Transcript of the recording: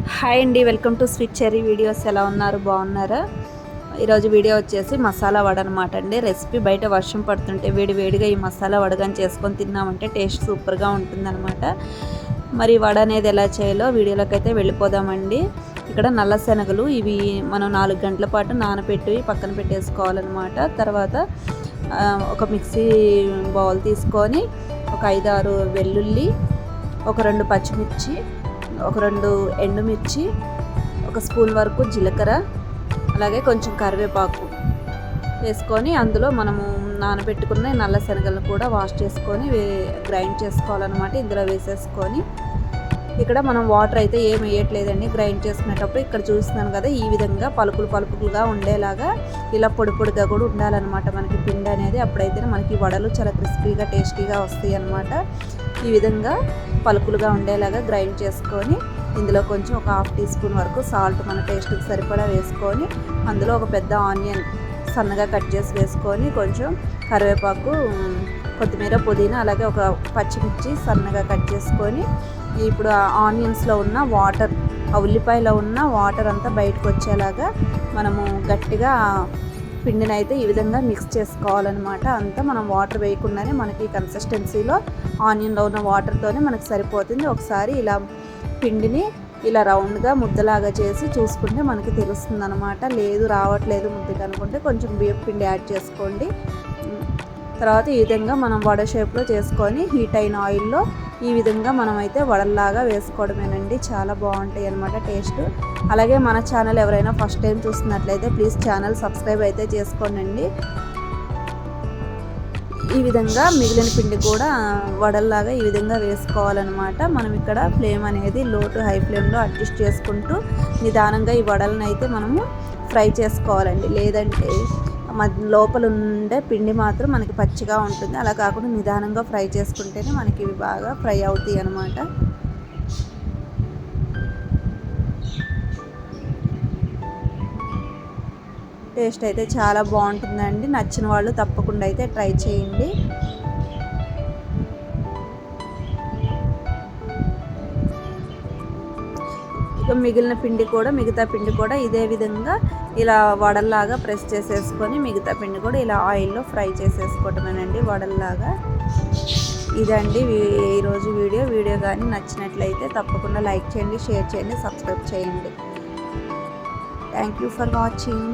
Hi అండి, welcome to sweet cherry videos. ఎలా ఉన్నారు? బాగున్నారా? ఈరోజు వీడియో వచ్చేసి మసాలా వడ అనమాట అండి. రెసిపీ బయట వర్షం పడుతుంటే వేడి వేడిగా ఈ మసాలా వడగాని చేసుకొని తిన్నామంటే టేస్ట్ సూపర్గా ఉంటుందన్నమాట. మరి వడ అనేది ఎలా చేయాలో వీడియోలోకి అయితే వెళ్ళిపోదామండి. ఇక్కడ నల్ల శనగలు ఇవి మనం 4 గంటల పాటు నానబెట్టి పక్కన పెట్టేసుకోవాలన్నమాట. తర్వాత ఒక మిక్సీ బౌల్ తీసుకొని ఒక 5-6 వెల్లుల్లి, ఒక 2 పచ్చిమిర్చి, ఒక 2 ఎండుమిర్చి, ఒక స్పూన్ వరకు జీలకర్ర, అలాగే కొంచెం కరివేపాకు వేసుకొని అందులో మనము నానబెట్టుకున్న నల్ల శనగలను కూడా వాష్ చేసుకొని గ్రైండ్ చేసుకోవాలన్నమాట. ఇందులో వేసేసుకొని ఇక్కడ మనం వాటర్ అయితే ఏం వేయట్లేదండి. గ్రైండ్ చేసుకునేటప్పుడు ఇక్కడ చూస్తున్నాను కదా, ఈ విధంగా పలుకులుగా ఉండేలాగా ఇలా పొడి పొడిగా కూడా ఉండాలన్నమాట మనకి పిండి అనేది. అప్పుడైతే మనకి వడలు చాలా క్రిస్పీగా టేస్టీగా వస్తాయి అన్నమాట. ఈ విధంగా పలుకులుగా ఉండేలాగా గ్రైండ్ చేసుకొని ఇందులో కొంచెం ఒక 1/2 టీ స్పూన్ వరకు సాల్ట్ మన టేస్ట్కి సరిపడా వేసుకొని అందులో ఒక పెద్ద ఆనియన్ సన్నగా కట్ చేసి వేసుకొని కొంచెం కరివేపాకు, కొత్తిమీర, పుదీనా, అలాగే ఒక పచ్చిమిర్చి సన్నగా కట్ చేసుకొని ఇప్పుడు ఆ ఆనియన్స్లో ఉన్న వాటర్, ఆ ఉల్లిపాయలో ఉన్న వాటర్ అంతా బయటకు వచ్చేలాగా మనము గట్టిగా పిండిని అయితే ఈ విధంగా మిక్స్ చేసుకోవాలన్నమాట. అంతా మనం వాటర్ వేయకుండానే మనకి కన్సిస్టెన్సీలో ఆనియన్లో ఉన్న వాటర్తోనే మనకు సరిపోతుంది. ఒకసారి ఇలా పిండిని ఇలా రౌండ్గా ముద్దలాగా చేసి చూసుకుంటే మనకి తెలుస్తుంది అనమాట. లేదు రావట్లేదు ముద్దగా అనుకుంటే కొంచెం బియ్యం పిండి యాడ్ చేసుకోండి. తర్వాత ఈ విధంగా మనం వడ షేప్లో చేసుకొని హీట్ అయిన ఆయిల్లో ఈ విధంగా మనమైతే వడల్లాగా వేసుకోవడమేనండి. చాలా బాగుంటాయి అన్నమాట టేస్ట్. అలాగే మన ఛానల్ ఎవరైనా ఫస్ట్ టైం చూస్తున్నట్లయితే ప్లీజ్ ఛానల్ సబ్స్క్రైబ్ అయితే చేసుకోండి. ఈ విధంగా మిగిలిన పిండి కూడా వడల్లాగా ఈ విధంగా వేసుకోవాలన్నమాట. మనం ఇక్కడ ఫ్లేమ్ అనేది లో టు హై ఫ్లేమ్లో అడ్జస్ట్ చేసుకుంటూ నిదానంగా ఈ వడలను అయితే మనము ఫ్రై చేసుకోవాలండి. లేదంటే లోపల ఉండే పిండి మాత్రం మనకి పచ్చిగా ఉంటుంది. అలా కాకుండా నిదానంగా ఫ్రై చేసుకుంటేనే మనకి ఇవి బాగా ఫ్రై అవుతాయి అన్నమాట. టేస్ట్ అయితే చాలా బాగుంటుందండి. నచ్చిన వాళ్ళు తప్పకుండా అయితే ట్రై చేయండి. ఇక మిగతా పిండి కూడా ఇదే విధంగా ఇలా వడల్లాగా ప్రెస్ చేసేసుకొని మిగతా పిండి కూడా ఇలా ఆయిల్లో ఫ్రై చేసేసుకోవటమేనండి వడల్లాగా. ఇదండి ఈరోజు వీడియో కానీ నచ్చినట్లయితే తప్పకుండా లైక్ చేయండి, షేర్ చేయండి, సబ్స్క్రైబ్ చేయండి. Thank you for watching.